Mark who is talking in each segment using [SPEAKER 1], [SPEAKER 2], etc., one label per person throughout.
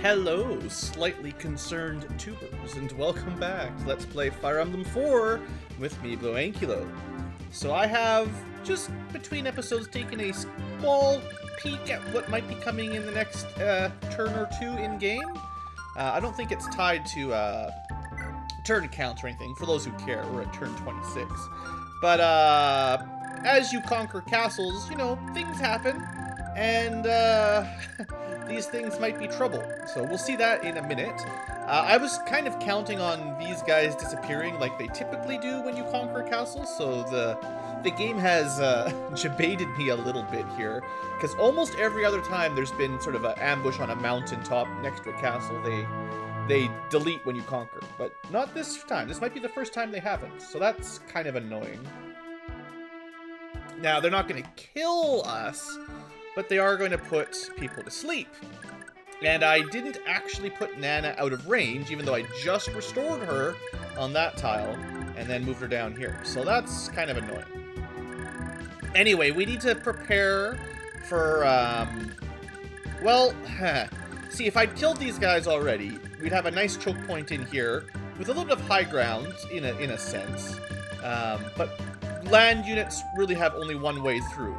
[SPEAKER 1] Hello, slightly concerned tubers, and welcome back to Let's Play Fire Emblem 4 with me, BlueAnkylo. So I have, just between episodes, taken a small peek at what might be coming in the next turn or two in-game. I don't think it's tied to turn counts or anything, for those who care. We're at turn 26. But as you conquer castles, you know, things happen, and these things might be trouble. So we'll see that in a minute. I was kind of counting on these guys disappearing like they typically do when you conquer a castle, so the game has jebaited me a little bit here, because almost every other time there's been sort of an ambush on a mountaintop next to a castle. They delete when you conquer, but not this time. This might be the first time they haven't, so that's kind of annoying. Now, they're not going to kill us, but they are going to put people to sleep. And I didn't actually put Nana out of range, even though I just restored her on that tile, and then moved her down here. So that's kind of annoying. Anyway, we need to prepare for, well, see, if I'd killed these guys already, we'd have a nice choke point in here, with a little bit of high ground, in a sense. But land units really have only one way through.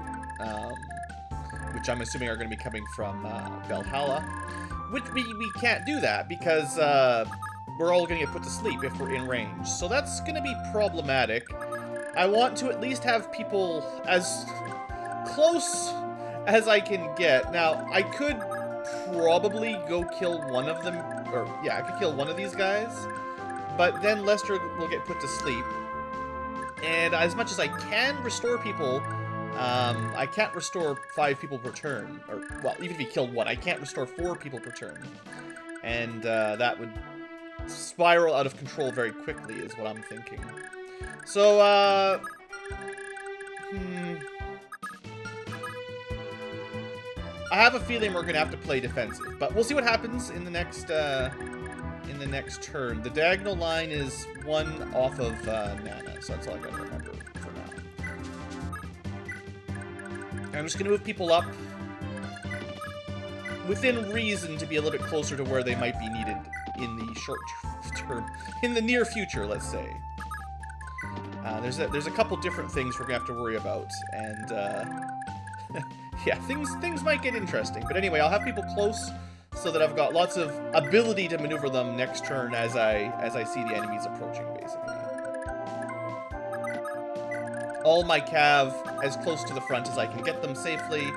[SPEAKER 1] Which I'm assuming are going to be coming from Valhalla. Which we can't do that because we're all going to get put to sleep if we're in range. So that's going to be problematic. I want to at least have people as close as I can get. Now, I could probably go kill one of them. Or, yeah, I could kill one of these guys. But then Lester will get put to sleep. And as much as I can restore people, I can't restore 5 people per turn. Or, well, even if he killed one, I can't restore 4 people per turn. And that would spiral out of control very quickly, is what I'm thinking. So, I have a feeling we're going to have to play defensive. But we'll see what happens in the next turn. The diagonal line is 1 off of Nana, so that's all I got to remember for now. I'm just going to move people up within reason to be a little bit closer to where they might be needed in the short term, in the near future, let's say. There's a couple different things we're going to have to worry about, and yeah, things might get interesting. But anyway, I'll have people close so that I've got lots of ability to maneuver them next turn as I see the enemies approaching, basically. All my cav as close to the front as I can get them safely,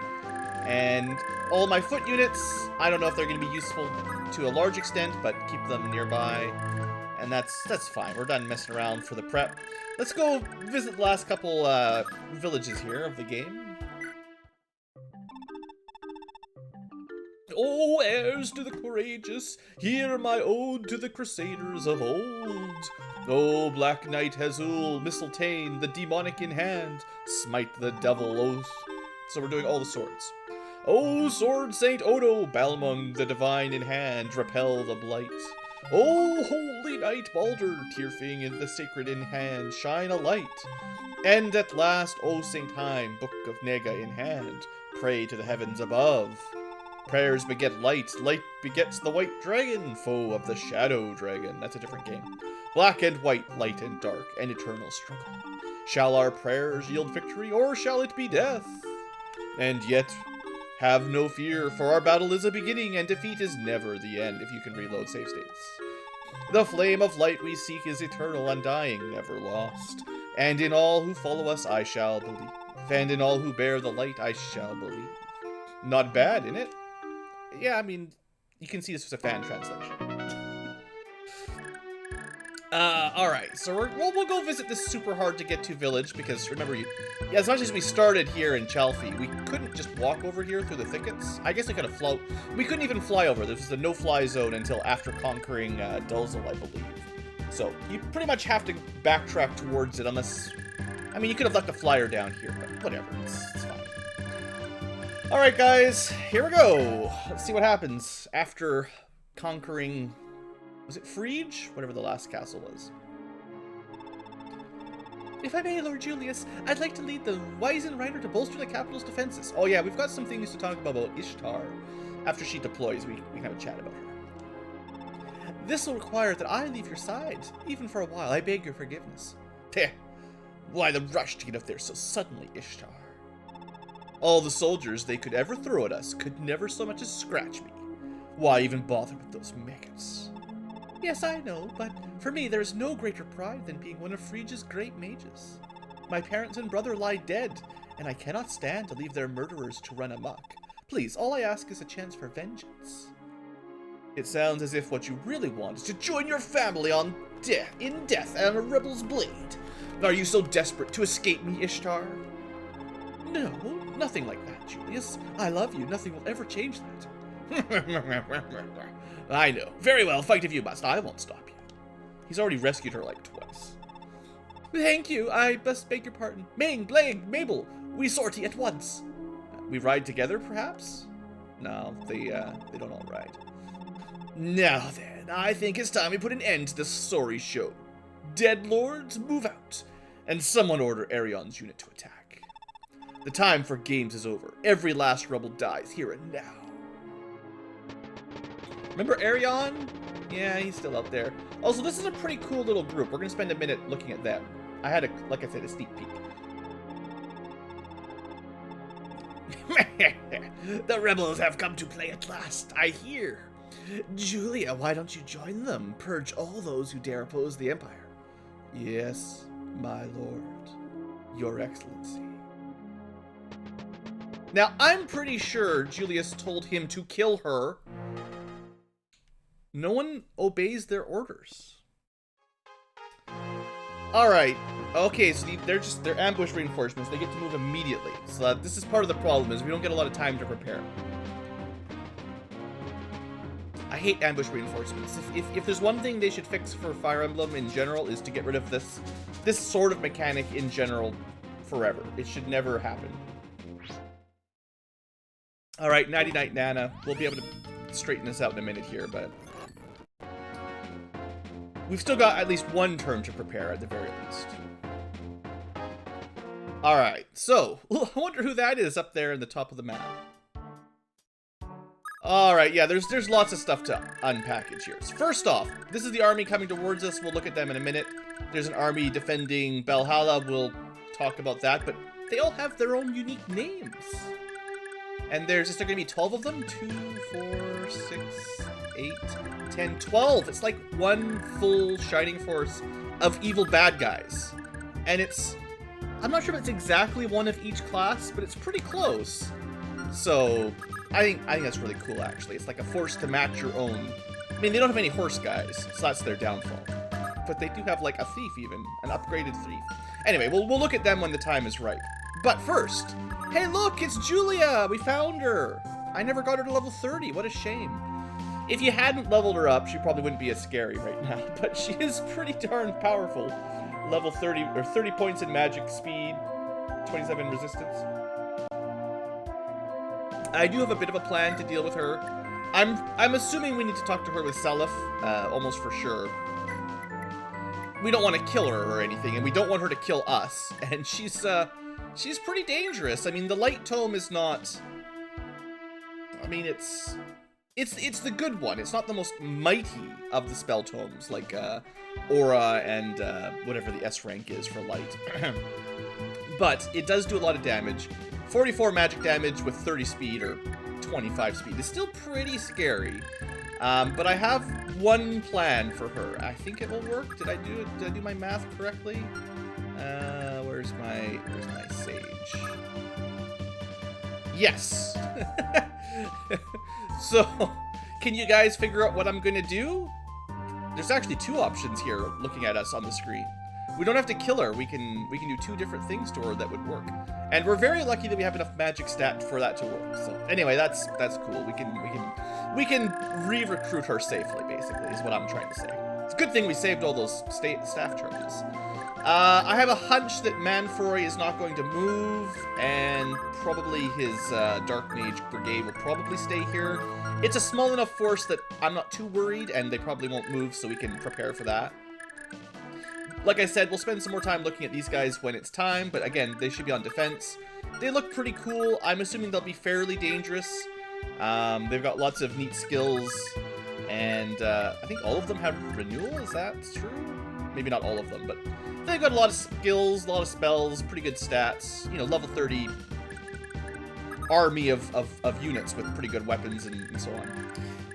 [SPEAKER 1] and all my foot units, I don't know if they're going to be useful to a large extent, but keep them nearby, and that's fine. We're done messing around for the prep. Let's go visit the last couple villages here of the game. Oh, heirs to the courageous, hear my ode to the crusaders of old. Oh, Black Knight Hazul, Mistletoe, the demonic in hand, smite the devil, oh... So we're doing all the swords. Oh, Sword Saint Odo, Balmung, the divine in hand, repel the blight. Oh, Holy Knight Balder, Tyrfing in the sacred in hand, shine a light. And at last, O Saint Heim, Book of Nega in hand, pray to the heavens above. Prayers beget light, light begets the white dragon, foe of the shadow dragon. That's a different game. Black and white, light and dark, an eternal struggle. Shall our prayers yield victory, or shall it be death? And yet, have no fear, for our battle is a beginning, and defeat is never the end, if you can reload save states. The flame of light we seek is eternal, undying, never lost. And in all who follow us I shall believe, and in all who bear the light I shall believe. Not bad, innit? Yeah, I mean, you can see this was a fan translation. Alright, so we'll go visit this super hard to get to village, because remember, as much as we started here in Chalfie, we couldn't just walk over here through the thickets. I guess we could have flown. We couldn't even fly over. This was a no-fly zone until after conquering Dulzel, I believe. So, you pretty much have to backtrack towards it, unless... I mean, you could have left a flyer down here, but whatever, it's fine. Alright guys, here we go. Let's see what happens after conquering... Was it Friege? Whatever the last castle was. If I may, Lord Julius, I'd like to lead the Wizen Rider to bolster the capital's defenses. Oh yeah, we've got some things to talk about Ishtar. After she deploys, we can have a chat about her. This will require that I leave your side, even for a while. I beg your forgiveness. Heh. Why the rush to get up there so suddenly, Ishtar? All the soldiers they could ever throw at us could never so much as scratch me. Why even bother with those maggots? Yes, I know, but for me there is no greater pride than being one of Phrygia's great mages. My parents and brother lie dead, and I cannot stand to leave their murderers to run amok. Please, all I ask is a chance for vengeance. It sounds as if what you really want is to join your family in death on a rebel's blade. Are you so desperate to escape me, Ishtar? No, nothing like that, Julius. I love you. Nothing will ever change that. I know. Very well, fight if you must. I won't stop you. He's already rescued her like twice. Thank you. I must beg your pardon. Ming, Blake, Mabel, we sortie at once. We ride together, perhaps? No, they don't all ride. Now then, I think it's time we put an end to this sorry show. Dead lords, move out, and someone order Arion's unit to attack. The time for games is over. Every last rebel dies here and now. Remember Arion? Yeah, he's still out there. Also, this is a pretty cool little group. We're going to spend a minute looking at them. I had, like I said, a sneak peek. The rebels have come to play at last, I hear. Julia, why don't you join them? Purge all those who dare oppose the Empire. Yes, my lord. Your Excellency. Now, I'm pretty sure Julius told him to kill her. No one obeys their orders. Alright. Okay, so they're ambush reinforcements. They get to move immediately. So this is part of the problem, is we don't get a lot of time to prepare. I hate ambush reinforcements. If there's one thing they should fix for Fire Emblem in general, is to get rid of this sort of mechanic in general forever. It should never happen. Alright, Nighty Night Nana. We'll be able to straighten this out in a minute here, but we've still got at least one turn to prepare at the very least. Alright, so I wonder who that is up there in the top of the map. Alright, yeah, there's lots of stuff to unpackage here. So first off, this is the army coming towards us. We'll look at them in a minute. There's an army defending Valhalla. We'll talk about that, but they all have their own unique names. And is there going to be 12 of them? 2, 4, 6, 8, 10, 12. It's like one full Shining Force of evil bad guys. And I'm not sure if it's exactly one of each class, but it's pretty close. So I think that's really cool, actually. It's like a force to match your own. I mean, they don't have any horse guys, so that's their downfall. But they do have like a thief, even an upgraded thief. Anyway, we'll look at them when the time is right. But first, hey look, it's Julia! We found her! I never got her to level 30, what a shame. If you hadn't leveled her up, she probably wouldn't be as scary right now, but she is pretty darn powerful. Level 30, or 30 points in magic speed, 27 resistance. I do have a bit of a plan to deal with her. I'm assuming we need to talk to her with Seliph, almost for sure. We don't want to kill her or anything, and we don't want her to kill us, and she's pretty dangerous. I mean, the Light Tome is not... I mean, it's the good one. It's not the most mighty of the spell tomes, like Aura and whatever the S rank is for Light. But it does do a lot of damage. 44 magic damage with 30 speed, or 25 speed, is still pretty scary. But I have one plan for her. I think it will work. Did I do my math correctly? Where's my sage? Yes. So, can you guys figure out what I'm gonna do? There's actually two options here looking at us on the screen. We don't have to kill her. We can do two different things to her that would work. And we're very lucky that we have enough magic stat for that to work. So anyway, that's cool. We can re-recruit her safely, basically, is what I'm trying to say. It's a good thing we saved all those staff charges. I have a hunch that Manfroy is not going to move, and probably his Dark Mage Brigade will probably stay here. It's a small enough force that I'm not too worried, and they probably won't move, so we can prepare for that. Like I said, we'll spend some more time looking at these guys when it's time, but again, they should be on defense. They look pretty cool. I'm assuming they'll be fairly dangerous. They've got lots of neat skills. And I think all of them have renewal, is that true? Maybe not all of them, but they've got a lot of skills, a lot of spells, pretty good stats. You know, level 30 army of units with pretty good weapons and so on.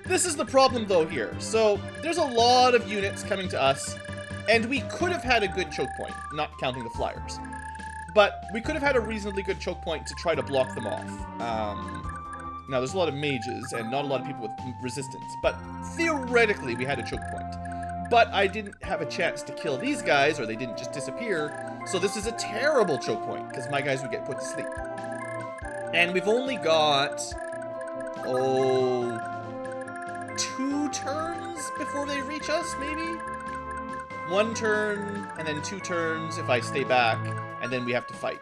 [SPEAKER 1] This is the problem, though, here. So there's a lot of units coming to us, and we could have had a good choke point, not counting the Fliers. But we could have had a reasonably good choke point to try to block them off. Now, there's a lot of mages and not a lot of people with resistance, but theoretically we had a choke point. But I didn't have a chance to kill these guys, or they didn't just disappear, so this is a terrible choke point, because my guys would get put to sleep. And we've only got, 2 turns before they reach us, maybe? 1 turn, and then 2 turns if I stay back, and then we have to fight.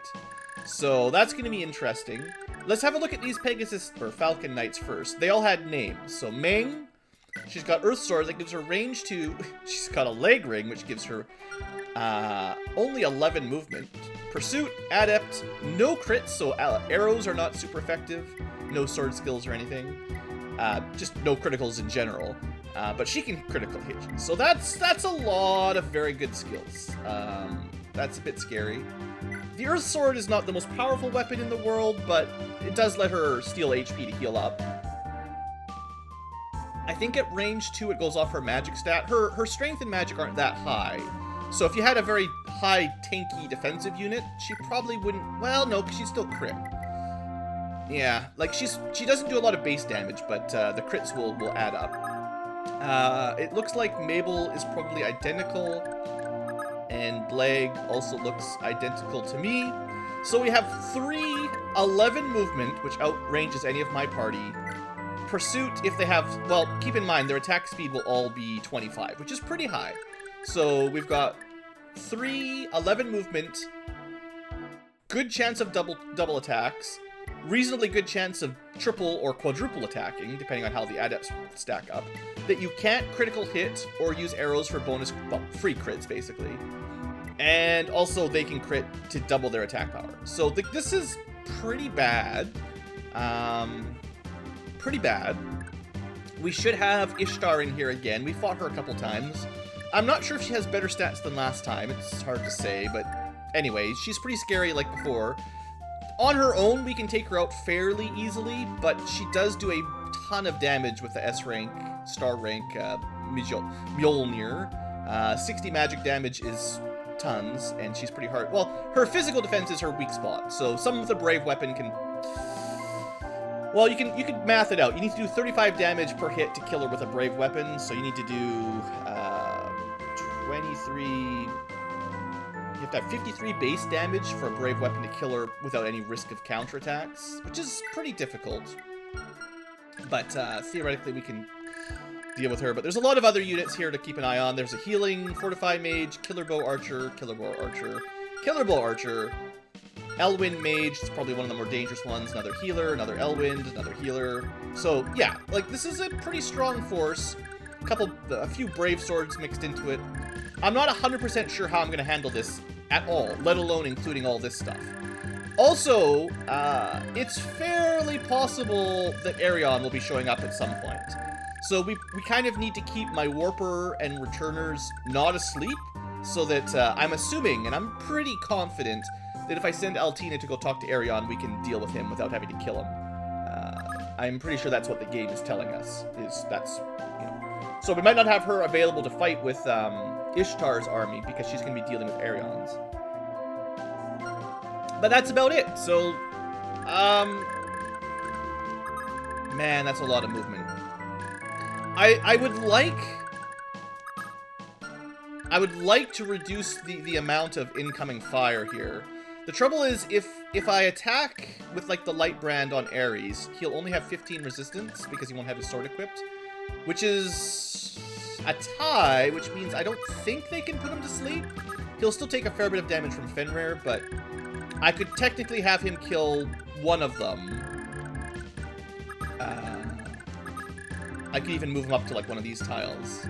[SPEAKER 1] So that's going to be interesting. Let's have a look at these Pegasus, or Falcon Knights first. They all had names. So Meng, she's got Earth Sword that gives her range 2. She's got a leg ring, which gives her only 11 movement. Pursuit, Adept, no crits, so arrows are not super effective. No sword skills or anything. Just no criticals in general. But she can critical hit. So that's a lot of very good skills. That's a bit scary. The Earth Sword is not the most powerful weapon in the world, but it does let her steal HP to heal up. I think at range 2 it goes off her magic stat. Her strength and magic aren't that high. So if you had a very high tanky defensive unit, she probably wouldn't... Well, no, because she's still crit. Yeah, like she doesn't do a lot of base damage, but the crits will add up. It looks like Mabel is probably identical, and Blag also looks identical to me. So we have 3 11 movement, which outranges any of my party. Pursuit, if they have... Well, keep in mind, their attack speed will all be 25, which is pretty high. So we've got 3 11 movement, good chance of double attacks, reasonably good chance of triple or quadruple attacking, depending on how the adepts stack up, that you can't critical hit or use arrows for bonus, well, free crits, basically. And also they can crit to double their attack power. So this is pretty bad. Pretty bad. We should have Ishtar in here again. We fought her a couple times. I'm not sure if she has better stats than last time. It's hard to say, but anyway, she's pretty scary like before. On her own, we can take her out fairly easily, but she does do a ton of damage with the S rank, star rank, Mjolnir. 60 magic damage is tons, and she's pretty hard. Well, her physical defense is her weak spot, so someone with a brave weapon can... Well, you can math it out. You need to do 35 damage per hit to kill her with a brave weapon, so you need to do 23... You have to have 53 base damage for a brave weapon to kill her without any risk of counterattacks, which is pretty difficult. But theoretically, we can deal with her. But there's a lot of other units here to keep an eye on. There's a healing, fortify mage, killer bow archer, killer bow archer, killer bow archer, Elwind mage. It's probably one of the more dangerous ones. Another healer, another Elwind, another healer. So yeah, like this is a pretty strong force. A few brave swords mixed into it. I'm not 100% sure how I'm going to handle this at all, let alone including all this stuff. Also, it's fairly possible that Arion will be showing up at some point. So we kind of need to keep my Warper and Returners not asleep, so that I'm assuming, and I'm pretty confident, that if I send Altina to go talk to Arion, we can deal with him without having to kill him. I'm pretty sure that's what the game is telling us, So we might not have her available to fight with Ishtar's army, because she's going to be dealing with Arion's. But that's about it. So, man, that's a lot of movement. I would like to reduce the amount of incoming fire here. The trouble is, if I attack with, like, the light brand on Ares, he'll only have 15 resistance, because he won't have his sword equipped, which is a tie, which means I don't think they can put him to sleep. He'll still take a fair bit of damage from Fenrir, but I could technically have him kill one of them. I could even move him up to, like, one of these tiles.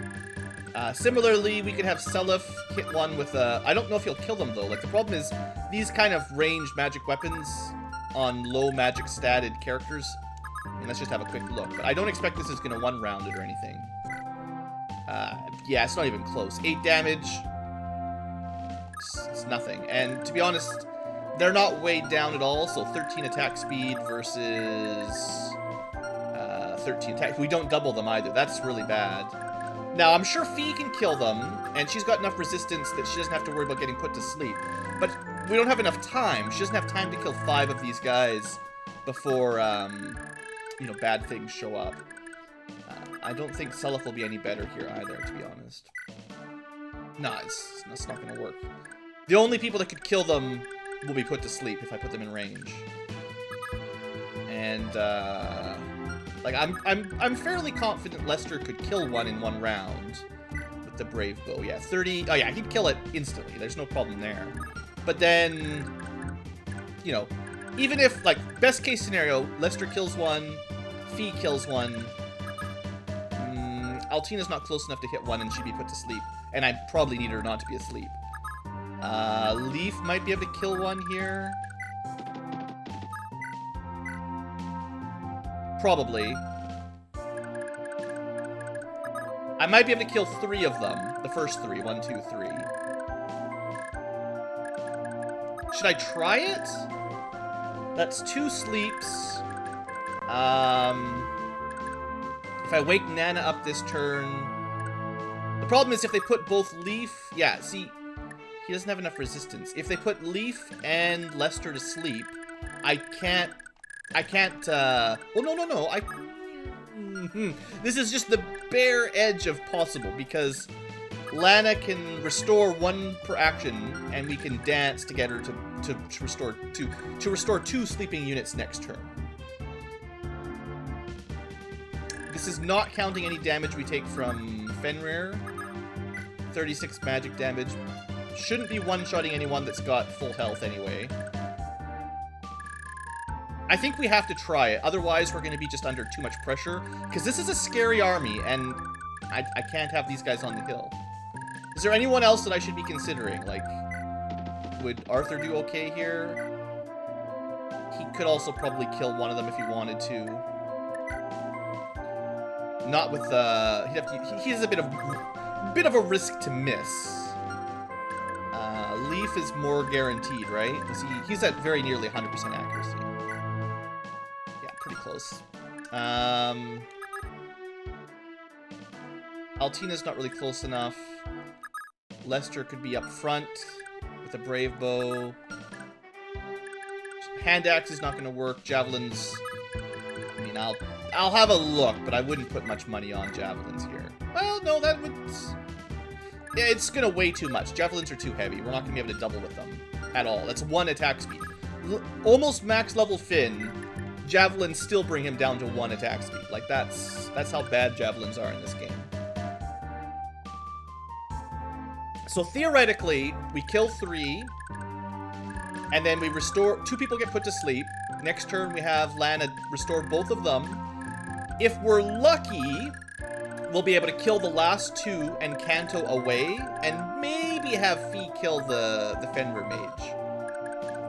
[SPEAKER 1] Similarly, we could have Seliph hit one with a... I don't know if he'll kill them, though. Like, the problem is, these kind of ranged magic weapons on low magic statted characters... I mean, let's just have a quick look. But I don't expect this is going to one-round it or anything. Yeah, it's not even close. 8 damage. It's nothing. And to be honest, they're not weighed down at all, so 13 attack speed versus 13 attack. We don't double them either. That's really bad. Now, I'm sure Fee can kill them, and she's got enough resistance that she doesn't have to worry about getting put to sleep. But we don't have enough time. She doesn't have time to kill 5 of these guys before, you know, bad things show up. I don't think Seliph will be any better here either, to be honest. Nah, it's not going to work. The only people that could kill them will be put to sleep if I put them in range. And, like, I'm fairly confident Lester could kill one in 1 round with the Brave Bow. Yeah, 30... Oh, yeah, he'd kill it instantly. There's no problem there. But then, you know, even if, like, best case scenario, Lester kills one, Fee kills one, Altina's not close enough to hit one and she'd be put to sleep. And I probably need her not to be asleep. Leaf might be able to kill one here. Probably. I might be able to kill 3 of them. The first 3. 1, 2, 3. Should I try it? That's 2 sleeps. If I wake Nana up this turn... The problem is if they put both Leaf... Yeah, see, he doesn't have enough resistance. If they put Leaf and Lester to sleep, I can't... Well, no. This is just the bare edge of possible, because Lana can restore 1 per action, and we can dance to get her to restore 2. To restore 2 sleeping units next turn. This is not counting any damage we take from Fenrir. 36 magic damage. Shouldn't be one-shotting anyone that's got full health anyway. I think we have to try it, otherwise we're going to be just under too much pressure. Because this is a scary army, and I can't have these guys on the hill. Is there anyone else that I should be considering? Like, would Arthur do okay here? He could also probably kill one of them if he wanted to. Not with he has a bit of a risk to miss. Leaf is more guaranteed, right? He's at very nearly 100% accuracy. Yeah, pretty close. Altina's not really close enough. Lester could be up front with a Brave Bow. Hand Axe is not going to work. Javelins... I mean, I'll have a look, but I wouldn't put much money on Javelins here. Well, no, that would... Yeah, it's going to weigh too much. Javelins are too heavy. We're not going to be able to double with them at all. That's 1 attack speed. Almost max level Finn, Javelins still bring him down to 1 attack speed. Like, that's how bad Javelins are in this game. So theoretically, we kill 3, and then we restore... 2 people get put to sleep. Next turn, we have Lana restore both of them. If we're lucky, we'll be able to kill the last 2 and Kanto away, and maybe have Fee kill the Fenrir Mage.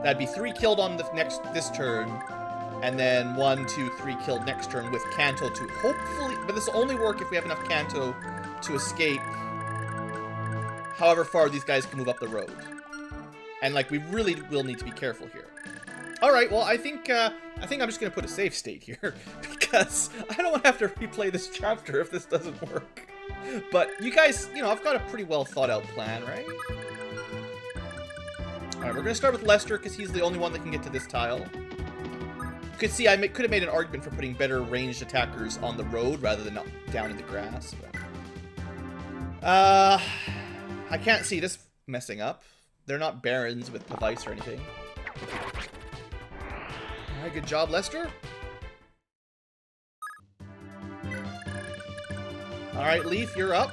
[SPEAKER 1] That'd be 3 killed on this turn, and then 1, 2, 3 killed next turn with Kanto to hopefully... But this will only work if we have enough Kanto to escape however far these guys can move up the road. And, like, we really will need to be careful here. Alright, well, I think I'm just going to put a save state here, because I don't want to have to replay this chapter if this doesn't work. But you guys, you know, I've got a pretty well thought out plan, right? Alright, we're going to start with Lester, because he's the only one that can get to this tile. You could see I could have made an argument for putting better ranged attackers on the road rather than down in the grass. But... I can't see this messing up. They're not barons with device or anything. Alright, good job, Lester. Alright, Leaf, you're up.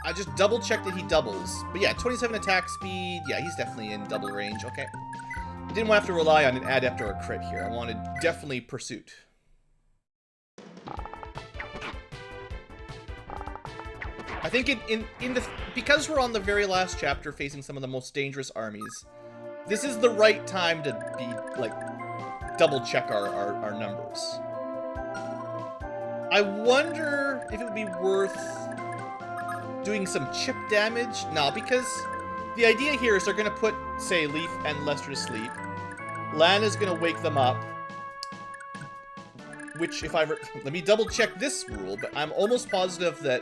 [SPEAKER 1] I just double-checked that he doubles. But yeah, 27 attack speed. Yeah, he's definitely in double range. Okay. Didn't want to have to rely on an adept or a crit here. I wanted definitely pursuit. I think because we're on the very last chapter facing some of the most dangerous armies, this is the right time to be, like, double check our numbers. I wonder if it would be worth doing some chip damage. No, because the idea here is they're going to put, say, Leaf and Lester to sleep. Lana's going to wake them up. Which, if I... let me double check this rule, but I'm almost positive that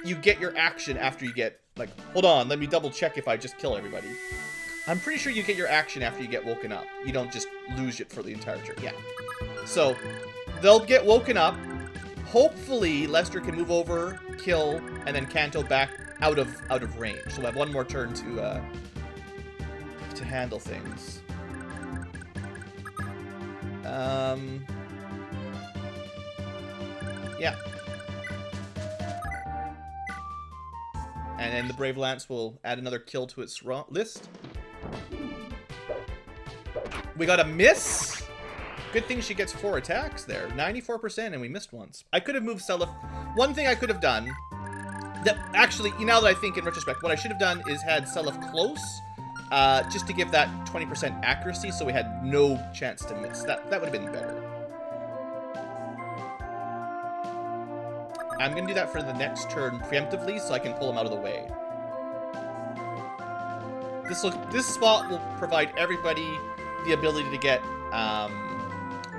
[SPEAKER 1] you get your action after you get... like, hold on, let me double check if I just kill everybody. I'm pretty sure you get your action after you get woken up. You don't just lose it for the entire turn. Yeah. So, they'll get woken up. Hopefully, Lester can move over, kill, and then Kanto back out of range. So we'll have one more turn to handle things. Yeah. And then the Brave Lance will add another kill to its list. We got a miss. Good thing she gets 4 attacks there. 94%, and we missed once. I could have moved Seliph. One thing I could have done, that actually, now that I think in retrospect, what I should have done is had Seliph close, just to give that 20% accuracy, so we had no chance to miss. That would have been better. I'm going to do that for the next turn preemptively, so I can pull him out of the way. This spot will provide everybody the ability to get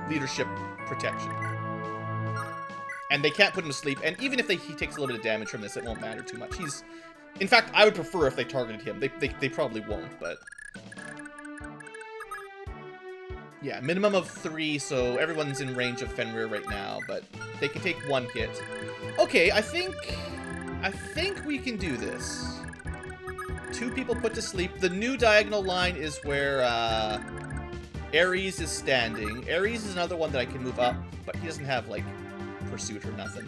[SPEAKER 1] leadership protection. And they can't put him to sleep, and even if he takes a little bit of damage from this, it won't matter too much. In fact, I would prefer if they targeted him. They probably won't, but... yeah, minimum of 3, so everyone's in range of Fenrir right now, but they can take 1 hit. Okay, I think we can do this. 2 people put to sleep. The new diagonal line is where Ares is standing. Ares is another one that I can move up, but he doesn't have, like, pursuit or nothing.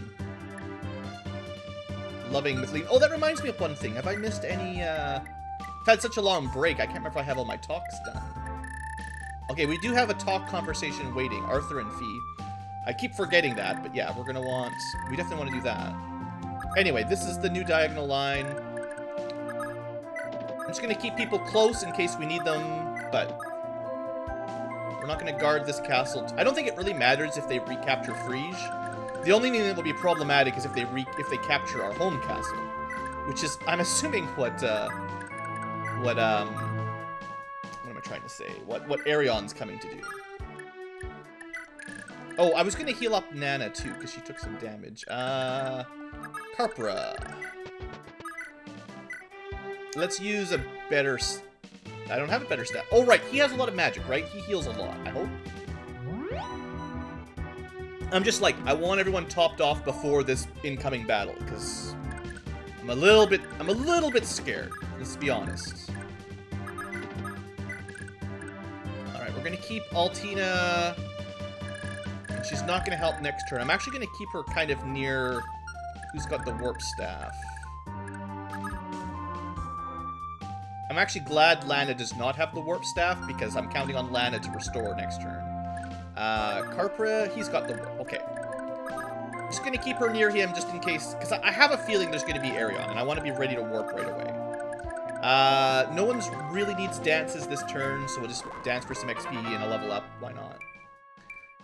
[SPEAKER 1] Loving Mythline. Oh, that reminds me of one thing. Have I missed any, I've had such a long break, I can't remember if I have all my talks done. Okay, we do have a talk conversation waiting. Arthur and Fee. I keep forgetting that, but yeah, we definitely want to do that. Anyway, this is the new diagonal line. I'm just going to keep people close in case we need them, but we're not going to guard this castle. I don't think it really matters if they recapture Frege. The only thing that will be problematic is if they capture our home castle, which is, I'm assuming, what am I trying to say? What Arion's coming to do. Oh, I was going to heal up Nana, too, because she took some damage. Carpra. Let's use a better... I don't have a better stat. Oh, right. He has a lot of magic, right? He heals a lot, I hope. I'm just like, I want everyone topped off before this incoming battle, because I'm a little bit scared. Let's be honest. Alright, we're going to keep Altina... and she's not going to help next turn. I'm actually going to keep her kind of near who's got the warp staff. I'm actually glad Lana does not have the warp staff, because I'm counting on Lana to restore next turn. Carpra, he's got the warp. Okay. Just going to keep her near him just in case, because I have a feeling there's going to be Arion, and I want to be ready to warp right away. No one's really needs dances this turn, so we'll just dance for some XP and a level up. Why not?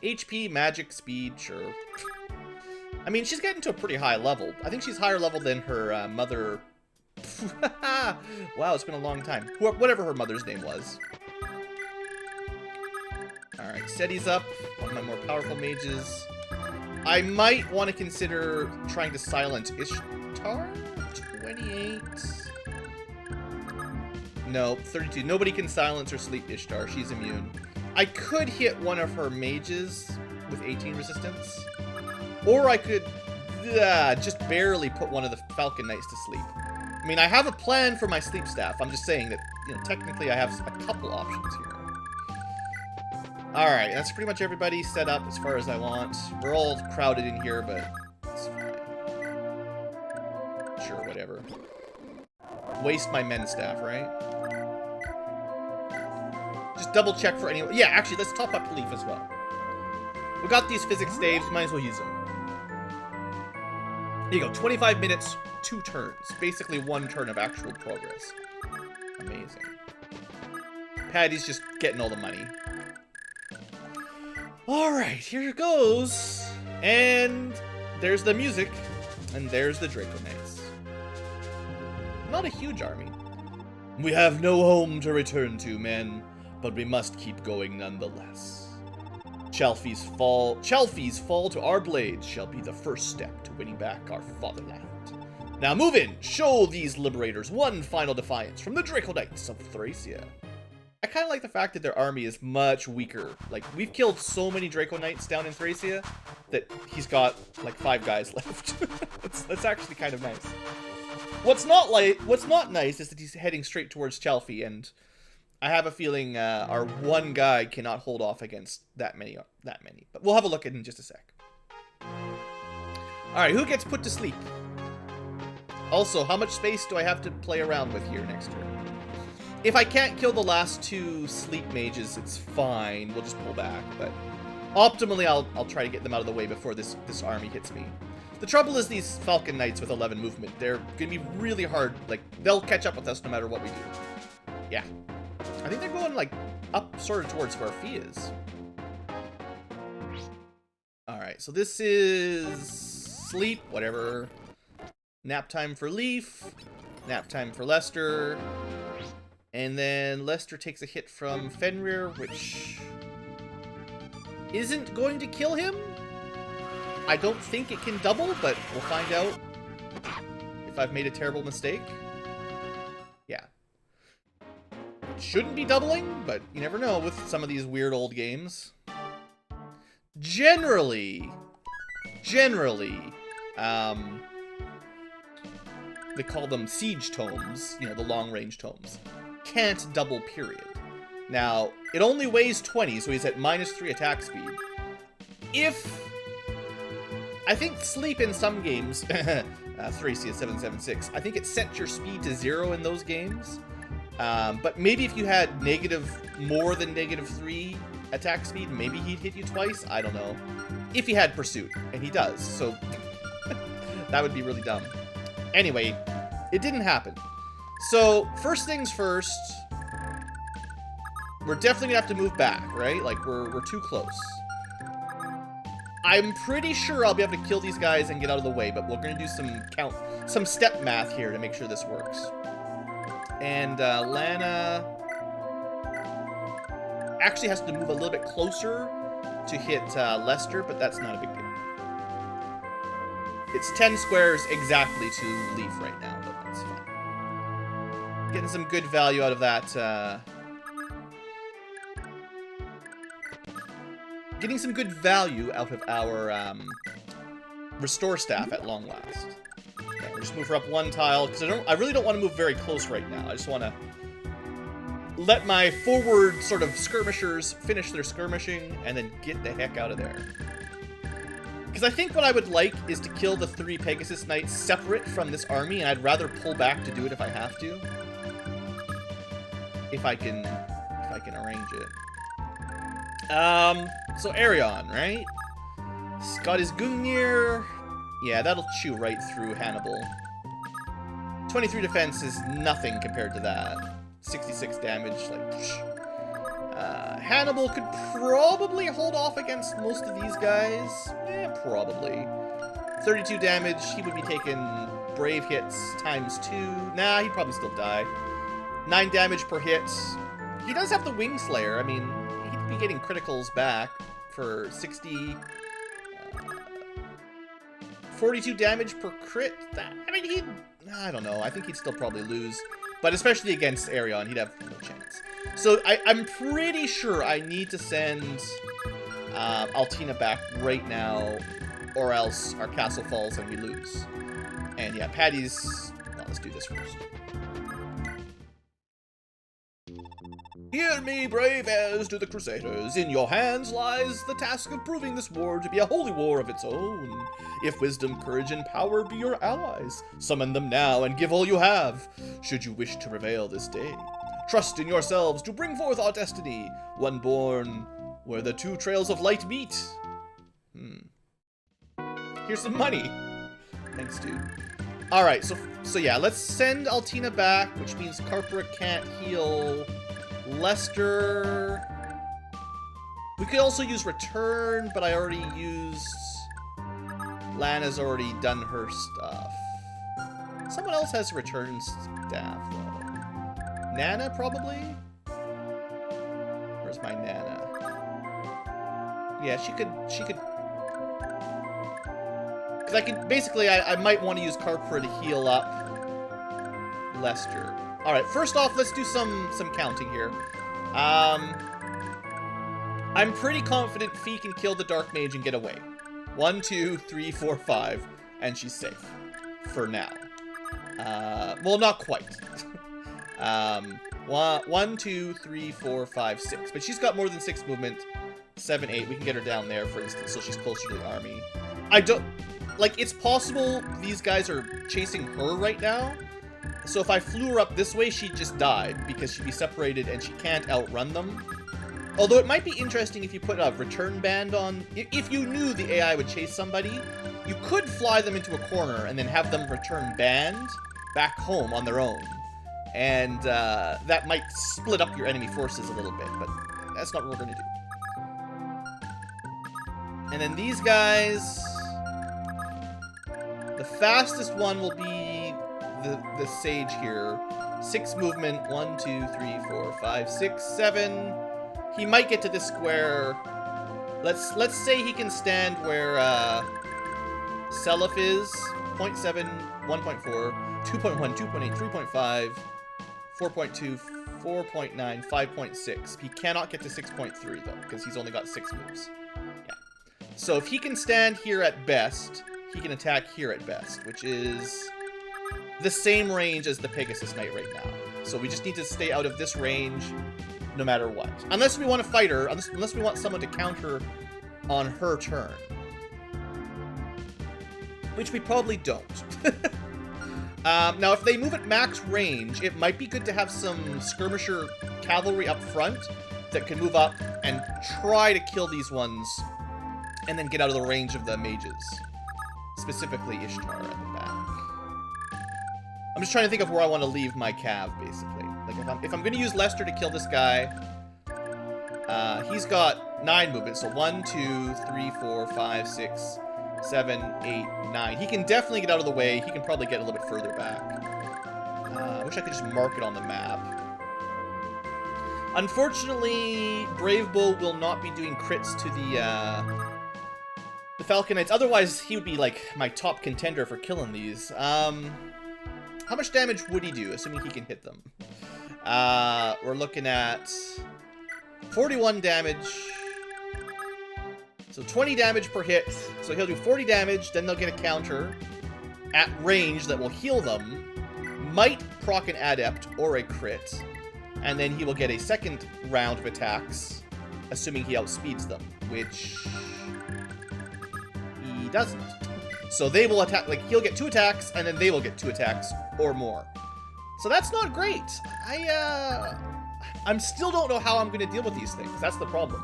[SPEAKER 1] HP, magic, speed, sure. I mean, she's getting to a pretty high level. I think she's higher level than her mother. Wow, it's been a long time. Whatever her mother's name was. Alright, Seti's up. One of my more powerful mages. I might want to consider trying to silence Ishtar. 28. No, 32. Nobody can silence or sleep Ishtar. She's immune. I could hit one of her mages with 18 resistance. Or I could just barely put one of the Falcon Knights to sleep. I mean, I have a plan for my sleep staff. I'm just saying that, technically I have a couple options here. Alright, that's pretty much everybody set up as far as I want. We're all crowded in here, but it's fine. Sure, whatever. Waste my men staff, right? Just double check for anyone. Yeah, actually, let's top up Leaf as well. We got these physics staves, might as well use them. Here you go, 25 minutes, 2 turns. Basically 1 turn of actual progress. Amazing. Patty's just getting all the money. Alright, here it goes. And there's the music. And there's the Draco Knights. Not a huge army. We have no home to return to, men, but we must keep going nonetheless. Chalfie's fall to our blades shall be the first step to winning back our fatherland. Now move in, show these liberators one final defiance from the Draco Knights of Thracia. I kind of like the fact that their army is much weaker. Like, we've killed so many Draco Knights down in Thracia that he's got like 5 guys left. That's actually kind of nice. What's not nice is that he's heading straight towards Chalfie, and I have a feeling our one guy cannot hold off against that many. But we'll have a look at it in just a sec. All right, who gets put to sleep? Also, how much space do I have to play around with here next turn? If I can't kill the last 2 sleep mages, it's fine. We'll just pull back. But optimally, I'll try to get them out of the way before this army hits me. The trouble is these Falcon Knights with 11 movement. They're going to be really hard. Like, they'll catch up with us no matter what we do. Yeah. I think they're going, like, up sort of towards where Fee is. Alright, so this is sleep, whatever. Nap time for Leaf. Nap time for Lester. And then Lester takes a hit from Fenrir, which isn't going to kill him. I don't think it can double, but we'll find out if I've made a terrible mistake. Yeah. It shouldn't be doubling, but you never know with some of these weird old games. Generally, they call them siege tomes, you know, the long-range tomes. Can't double, period. Now, it only weighs 20, so he's at -3 attack speed. I think sleep in some games, Thracia 776, I think it sets your speed to 0 in those games. But maybe if you had more than -3 attack speed, maybe he'd hit you twice, I don't know. If he had Pursuit, and he does, so that would be really dumb. Anyway, it didn't happen. So, first things first, we're definitely gonna have to move back, right? Like, we're too close. I'm pretty sure I'll be able to kill these guys and get out of the way, but we're gonna do some step math here to make sure this works. And Lana actually has to move a little bit closer to hit Lester, but that's not a big deal. It's 10 squares exactly to Leaf right now, but that's fine. Getting some good value out of that. Getting some good value out of our restore staff at long last. Okay, we'll just move her up 1 tile because I really don't want to move very close right now. I just want to let my forward sort of skirmishers finish their skirmishing and then get the heck out of there. Because I think what I would like is to kill the 3 Pegasus Knights separate from this army, and I'd rather pull back to do it if I have to. If I can arrange it. So Arion, right? He's got his Gungnir. Yeah, that'll chew right through Hannibal. 23 defense is nothing compared to that. 66 damage, like, Hannibal could probably hold off against most of these guys. Probably. 32 damage, he would be taking brave hits times 2. Nah, he'd probably still die. 9 damage per hit. He does have the Wing Slayer. I mean, he'd be getting criticals back for 60... 42 damage per crit. I don't know. I think he'd still probably lose. But especially against Arion, he'd have no chance. So I'm pretty sure I need to send Altina back right now, or else our castle falls and we lose. And yeah, Patty's... Well, let's do this first. Hear me, brave heirs to the Crusaders. In your hands lies the task of proving this war to be a holy war of its own. If wisdom, courage, and power be your allies, summon them now and give all you have, should you wish to prevail this day. Trust in yourselves to bring forth our destiny, one born where the 2 trails of light meet. Here's some money. Thanks, dude. Alright, so yeah, let's send Altina back, which means Carpra can't heal Lester. We could also use return, but I already used... Lana's already done her stuff. Someone else has return staff, though. Nana, probably? Where's my Nana? Yeah, she could... Because I can... Basically, I might want to use Carpra to heal up Lester. Alright, first off, let's do some counting here. I'm pretty confident Fee can kill the Dark Mage and get away. 1, 2, 3, 4, 5, and she's safe. For now. Well, not quite. 1, 2, 3, 4, 5, 6. But she's got more than 6 movement. 7, 8. We can get her down there, for instance, so she's closer to the army. I don't... Like, it's possible these guys are chasing her right now. So if I flew her up this way, she'd just die, because she'd be separated and she can't outrun them. Although it might be interesting if you put a return band on... If you knew the AI would chase somebody, you could fly them into a corner and then have them return band back home on their own. And that might split up your enemy forces a little bit, but that's not what we're going to do. And then these guys... The fastest one will be the Sage here. 6 movement. 1, 2, 3, 4, 5, 6, 7... He might get to this square. Let's say he can stand where Seliph is. 0.7, 1.4, 2.1, 2.8, 3.5, 4.2, 4.9, 5.6. He cannot get to 6.3 though, because he's only got 6 moves. Yeah. So if he can stand here at best, he can attack here at best, which is the same range as the Pegasus Knight right now. So we just need to stay out of this range no matter what. Unless we want to fight her, unless we want someone to counter on her turn. Which we probably don't. Now, if they move at max range, it might be good to have some skirmisher cavalry up front that can move up and try to kill these ones and then get out of the range of the mages. Specifically Ishtar at the back. I'm just trying to think of where I want to leave my cav, basically. Like, if I'm going to use Lester to kill this guy, he's got 9 movement, so 1, 2, 3, 4, 5, 6, 7, 8, 9. He can definitely get out of the way. He can probably get a little bit further back. I wish I could just mark it on the map. Unfortunately, Brave Bull will not be doing crits to the Falcon Knights. Otherwise, he would be, like, my top contender for killing these. How much damage would he do, assuming he can hit them? We're looking at 41 damage. So 20 damage per hit. So he'll do 40 damage, then they'll get a counter at range that will heal them. Might proc an adept or a crit. And then he will get a second round of attacks, assuming he outspeeds them, which he doesn't. So they will attack, like, he'll get 2 attacks, and then they will get 2 attacks or more. So that's not great. I still don't know how I'm going to deal with these things. That's the problem.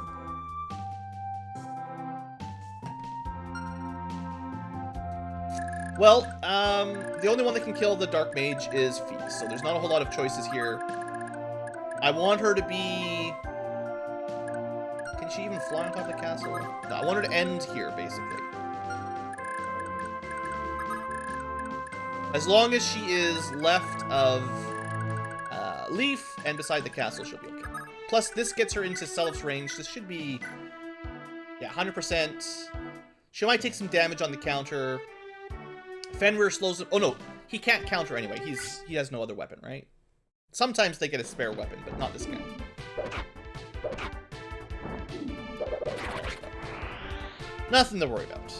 [SPEAKER 1] Well, the only one that can kill the Dark Mage is Feast, so there's not a whole lot of choices here. I want her to be... Can she even fly on top of the castle? No, I want her to end here, basically. As long as she is left of Leaf and beside the castle, she'll be okay. Plus, this gets her into Seliph's range. This should be, yeah, 100%. She might take some damage on the counter. Fenrir slows him. Oh, no. He can't counter anyway. He has no other weapon, right? Sometimes they get a spare weapon, but not this guy. Nothing to worry about.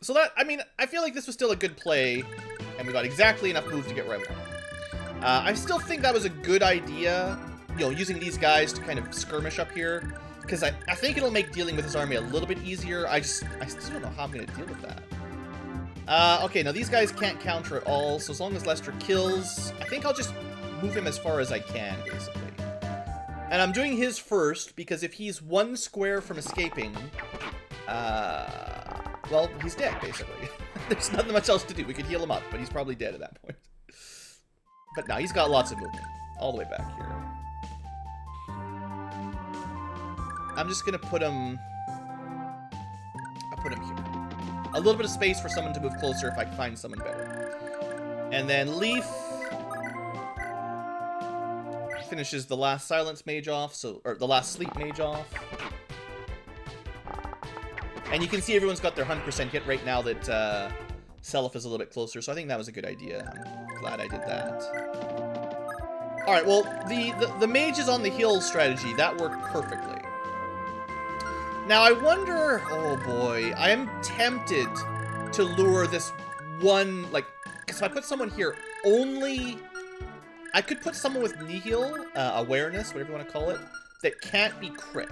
[SPEAKER 1] So that, I mean, I feel like this was still a good play, and we got exactly enough moves to get where we want. I still think that was a good idea, you know, using these guys to kind of skirmish up here, because I think it'll make dealing with this army a little bit easier. I still don't know how I'm going to deal with that. Okay, now these guys can't counter at all, so as long as Lester kills, I think I'll just move him as far as I can, basically. And I'm doing his first, because if he's 1 square from escaping, well, he's dead, basically. There's nothing much else to do. We could heal him up, but he's probably dead at that point. But now he's got lots of movement. All the way back here. I'm just gonna put him... I'll put him here. A little bit of space for someone to move closer if I can find someone better. And then Leaf finishes the last Silence Mage off, or the last Sleep Mage off. And you can see everyone's got their 100% hit right now that Seliph is a little bit closer, so I think that was a good idea. I'm glad I did that. Alright, well, the mages on the hill strategy, that worked perfectly. Now, I wonder... Oh, boy. I am tempted to lure this one... Like, because if I put someone here, only... I could put someone with Nihil, awareness, whatever you want to call it, that can't be crit.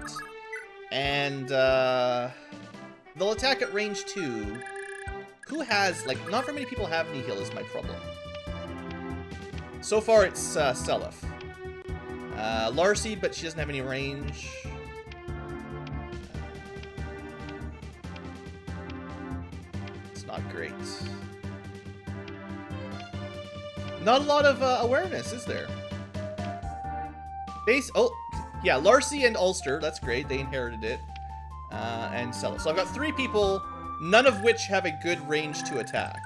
[SPEAKER 1] And, they'll attack at range 2. Who has... Like, not very many people have Nihil is my problem. So far, it's Seliph. Larcy, but she doesn't have any range. It's not great. Not a lot of awareness, is there? Oh, yeah, Larcy and Ulster. That's great. They inherited it. And Seliph. So I've got 3 people, none of which have a good range to attack.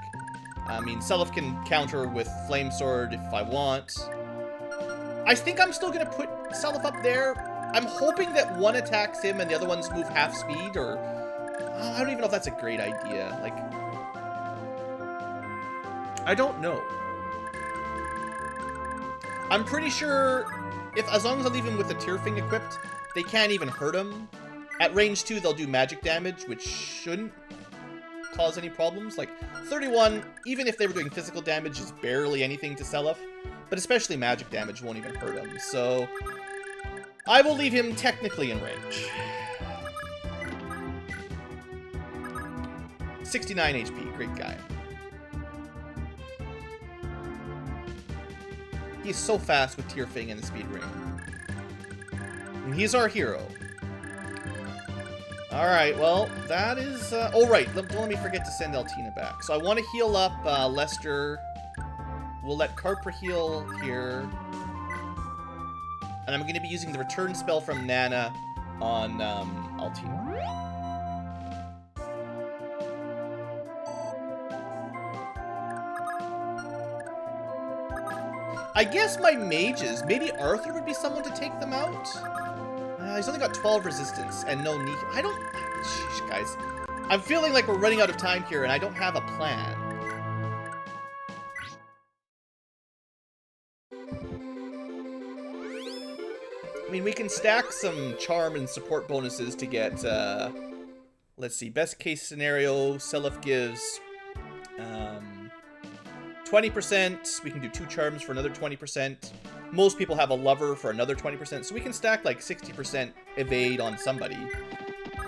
[SPEAKER 1] I mean, Seliph can counter with Flame Sword if I want. I think I'm still going to put Seliph up there. I'm hoping that one attacks him and the other ones move half speed, or... I don't even know if that's a great idea. Like... I don't know. I'm pretty sure as long as I leave him with the Tearfing equipped, they can't even hurt him. At range 2, they'll do magic damage, which shouldn't cause any problems. Like, 31, even if they were doing physical damage, is barely anything to Seliph. But especially magic damage won't even hurt him. So, I will leave him technically in range. 69 HP, great guy. He's so fast with Tearfing and the Speed Ring. And he's our hero. Alright, well, that is... oh, right, don't let me forget to send Altina back. So I want to heal up Lester. We'll let Carper heal here. And I'm going to be using the return spell from Nana on Altina. I guess my mages, maybe Arthur would be someone to take them out? He's only got 12 resistance and no knee. I don't... Sheesh, guys. I'm feeling like we're running out of time here and I don't have a plan. I mean, we can stack some charm and support bonuses to get, let's see, best case scenario, Seliph gives 20%. We can do 2 charms for another 20%. Most people have a lover for another 20%, so we can stack like 60% evade on somebody,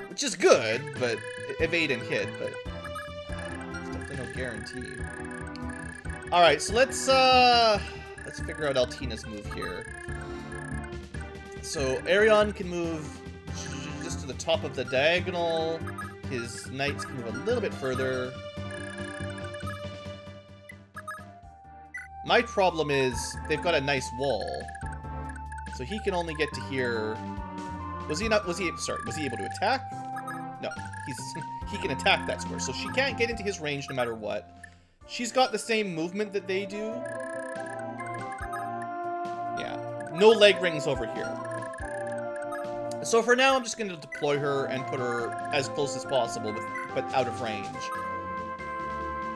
[SPEAKER 1] which is good, but evade and hit, but it's definitely no guarantee. All right, so let's figure out Altina's move here. So Arion can move just to the top of the diagonal. His knights can move a little bit further. My problem is they've got a nice wall, so he can only get to here. Was he able to attack? No, he can attack that square, so she can't get into his range no matter what. She's got the same movement that they do. Yeah, no leg rings over here. So for now, I'm just going to deploy her and put her as close as possible, but out of range.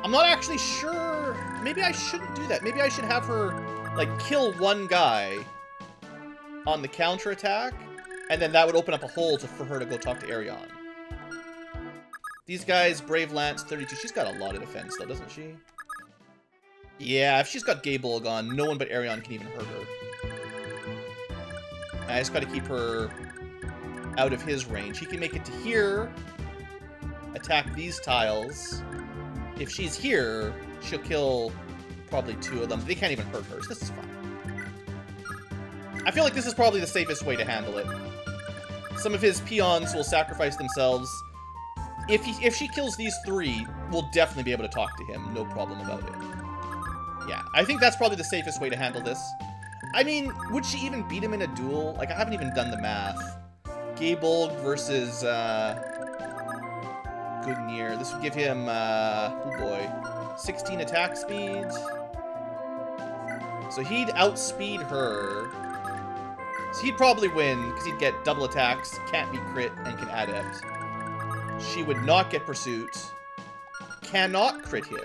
[SPEAKER 1] I'm not actually sure. Maybe I shouldn't do that. Maybe I should have her, like, kill one guy on the counterattack, and then that would open up a hole for her to go talk to Arion. These guys, Brave Lance, 32. She's got a lot of defense, though, doesn't she? Yeah, if she's got Gable gone, no one but Arion can even hurt her. I just got to keep her out of his range. He can make it to here, attack these tiles. If she's here, she'll kill probably 2 of them. They can't even hurt her, so this is fine. I feel like this is probably the safest way to handle it. Some of his peons will sacrifice themselves. If she kills these 3, we'll definitely be able to talk to him. No problem about it. Yeah, I think that's probably the safest way to handle this. I mean, would she even beat him in a duel? Like, I haven't even done the math. Gabolg versus Gungnir. This would give him, oh boy, 16 attack speed. So he'd outspeed her. So he'd probably win, because he'd get double attacks, can't be crit, and can adept. She would not get pursuit. Cannot crit him.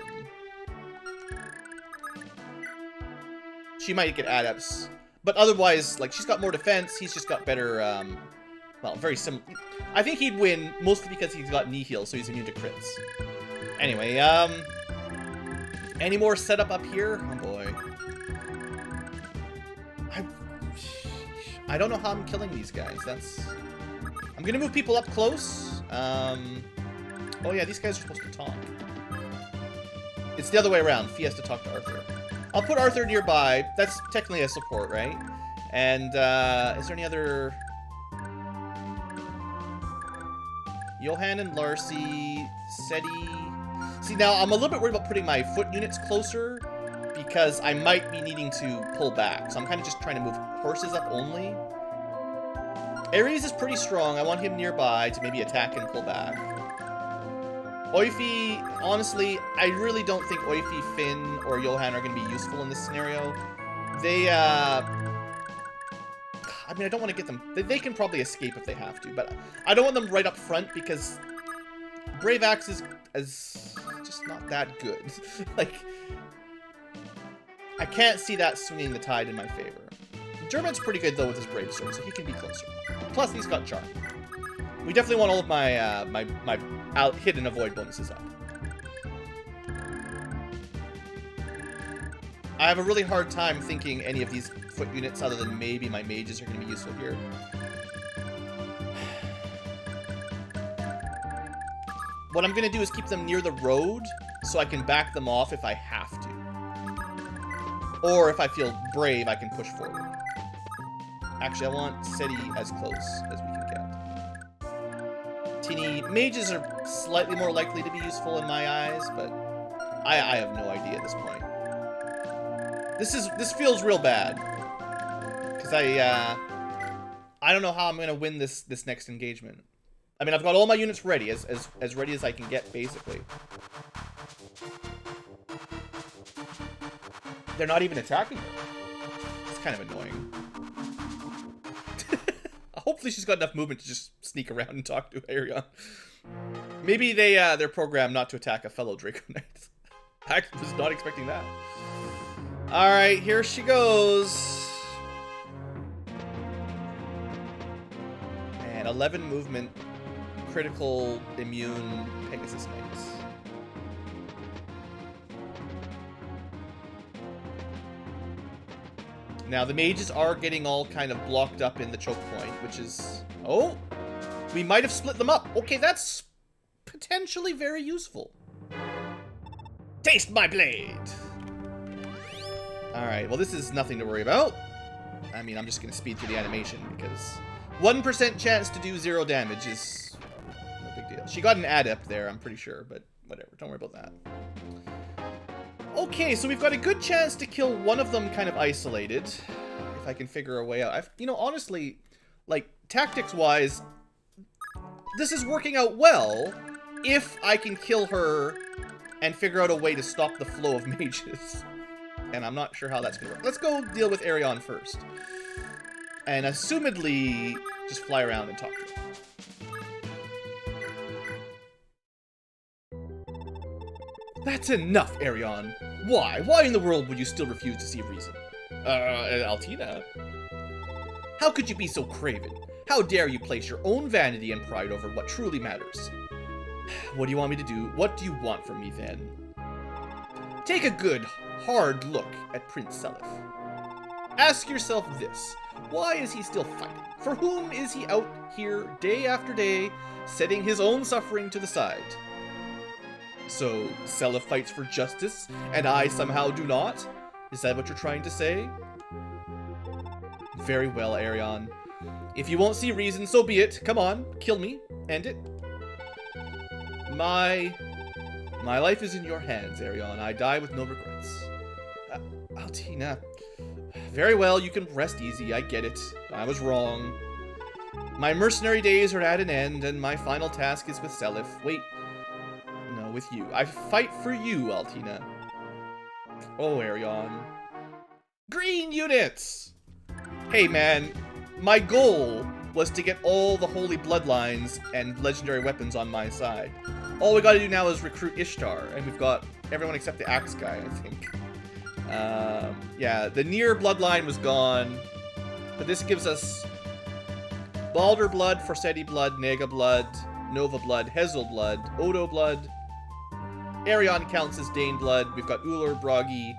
[SPEAKER 1] She might get adepts. But otherwise, like, she's got more defense, he's just got better, well, very similar. I think he'd win, mostly because he's got knee heal, so he's immune to crits. Anyway, any more setup up here? Oh boy. I don't know how I'm killing these guys. I'm gonna move people up close. Oh yeah, these guys are supposed to talk. It's the other way around. Fee has to talk to Arthur. I'll put Arthur nearby. That's technically a support, right? And, is there any other... Johan and Larcy, Seti... See, now, I'm a little bit worried about putting my foot units closer, because I might be needing to pull back. So I'm kind of just trying to move horses up only. Ares is pretty strong. I want him nearby to maybe attack and pull back. Oifi, honestly, I really don't think Oifi, Finn, or Johan are going to be useful in this scenario. They, I mean, I don't want to get them... They can probably escape if they have to, but I don't want them right up front because Brave Axe is just not that good. Like, I can't see that swinging the tide in my favor. Dermot's pretty good, though, with his Brave Sword, so he can be closer. Plus, he's got Charm. We definitely want all of my, my hit and avoid bonuses up. I have a really hard time thinking any of these foot units, other than maybe my mages, are going to be useful here. What I'm going to do is keep them near the road, so I can back them off if I have to. Or if I feel brave, I can push forward. Actually, I want Seti as close as we can get. Teeny mages are slightly more likely to be useful in my eyes, but I have no idea at this point. This feels real bad. Because I don't know how I'm gonna win this next engagement. I mean, I've got all my units ready, as ready as I can get, basically. They're not even attacking her. It's kind of annoying. Hopefully she's got enough movement to just sneak around and talk to Arion. Maybe they're programmed not to attack a fellow Draco Knight. I was not expecting that. Alright, here she goes. And 11 movement, critical, immune, Pegasus Knights. Now, the mages are getting all kind of blocked up in the choke point, which is... Oh! We might have split them up. Okay, that's potentially very useful. Taste my blade! Alright, well, this is nothing to worry about. I mean, I'm just going to speed through the animation, because 1% chance to do 0 damage is no big deal. She got an adept there, I'm pretty sure, but whatever. Don't worry about that. Okay, so we've got a good chance to kill one of them kind of isolated. If I can figure a way out. You know, honestly, like, tactics-wise, this is working out well if I can kill her and figure out a way to stop the flow of mages. And I'm not sure how that's going to work. Let's go deal with Arion first. And assumedly, just fly around and talk to her. That's enough, Arion. Why? Why in the world would you still refuse to see reason? Altina? How could you be so craven? How dare you place your own vanity and pride over what truly matters? What do you want me to do? What do you want from me, then? Take a good, hard look at Prince Seliph. Ask yourself this. Why is he still fighting? For whom is he out here day after day, setting his own suffering to the side? So, Seliph fights for justice, and I somehow do not? Is that what you're trying to say? Very well, Arion. If you won't see reason, so be it. Come on, kill me. End it. My life is in your hands, Arion. I die with no regrets. Altina. Very well, you can rest easy. I get it. I was wrong. My mercenary days are at an end, and my final task is with Seliph. Wait. No, with you. I fight for you, Altina. Oh, Arion. Green units! Hey, man. My goal was to get all the holy bloodlines and legendary weapons on my side. All we gotta do now is recruit Ishtar, and we've got everyone except the Axe guy, I think. Yeah, the Near bloodline was gone, but this gives us Balder blood, Forseti blood, Nega blood, Nova blood, Hezel blood, Odo blood. Arion counts as Dane blood. We've got Uller, Bragi,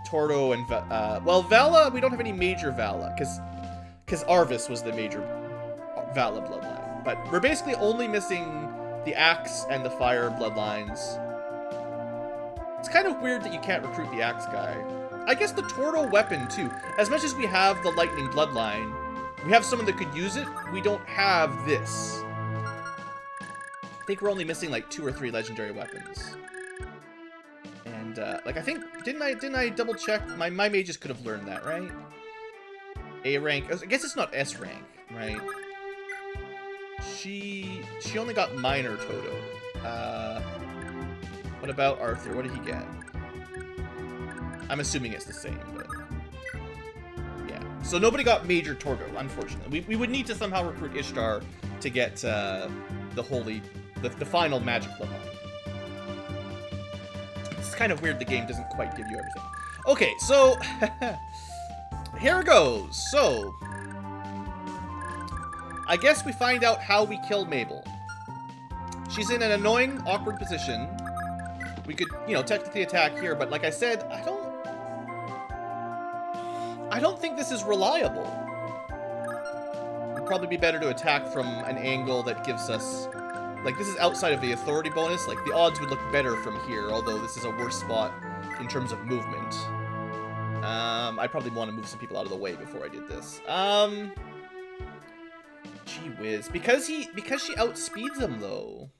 [SPEAKER 1] Tordo, and well, Vala, we don't have any major Vala, because Arvis was the major Vala bloodline. But we're basically only missing the Axe and the Fire bloodlines. It's kind of weird that you can't recruit the Axe guy. I guess the Tordo weapon, too. As much as we have the Lightning bloodline, we have someone that could use it. We don't have this. I think we're only missing like 2 or 3 legendary weapons. And, like, I think, didn't I double check? My mages could have learned that, right? A rank. I guess it's not S rank, right? She only got minor Toto. What about Arthur? What did he get? I'm assuming it's the same, but yeah. So nobody got major Torgo, unfortunately. We would need to somehow recruit Ishtar to get the final magic bloodline. It's kind of weird the game doesn't quite give you everything. Okay, so here goes. So I guess we find out how we kill Mabel. She's in an annoying, awkward position. We could, you know, technically attack here, but like I said, I don't think this is reliable. It'd probably be better to attack from an angle that gives us, like, this is outside of the authority bonus. Like, the odds would look better from here, although this is a worse spot in terms of movement. I'd probably want to move some people out of the way before I did this. Gee whiz. Because she outspeeds him, though.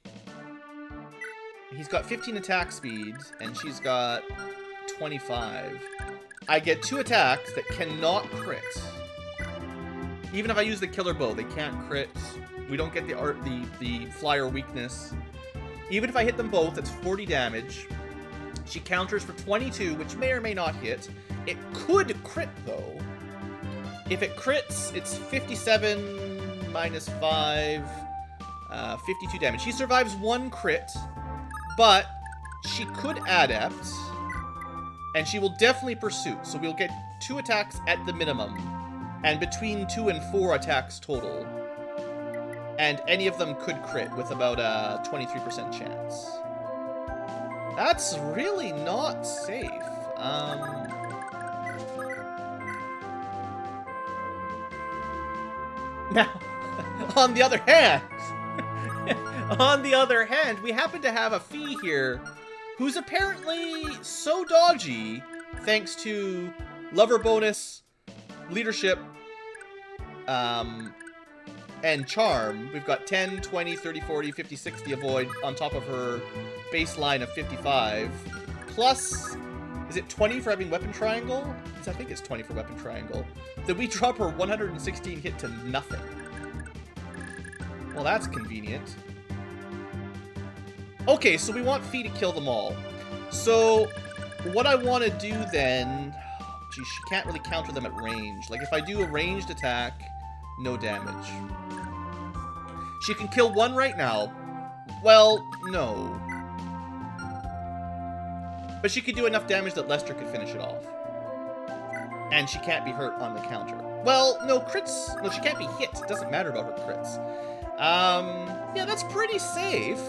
[SPEAKER 1] He's got 15 attack speed, and she's got 25. I get 2 attacks that cannot crit. Even if I use the killer bow, they can't crit. We don't get the flyer weakness. Even if I hit them both, it's 40 damage. She counters for 22, which may or may not hit. It could crit, though. If it crits, it's 57 minus 5, 52 damage. She survives 1 crit. But she could adept, and she will definitely pursue. So we'll get 2 attacks at the minimum, and between 2 and 4 attacks total. And any of them could crit with about a 23% chance. That's really not safe. Now, on the other hand... On the other hand, we happen to have a Fee here who's apparently so dodgy thanks to lover bonus, leadership, and charm. We've got 10, 20, 30, 40, 50, 60 avoid on top of her baseline of 55. Plus, is it 20 for having weapon triangle? I think it's 20 for weapon triangle. Then we drop her 116 hit to nothing. Well, that's convenient. Okay, so we want Fee to kill them all. So, what I want to do then... Geez, she can't really counter them at range. Like, if I do a ranged attack, no damage. She can kill 1 right now. Well, no. But she could do enough damage that Lester could finish it off. And she can't be hurt on the counter. Well, no, crits... No, she can't be hit. It doesn't matter about her crits. Yeah, that's pretty safe.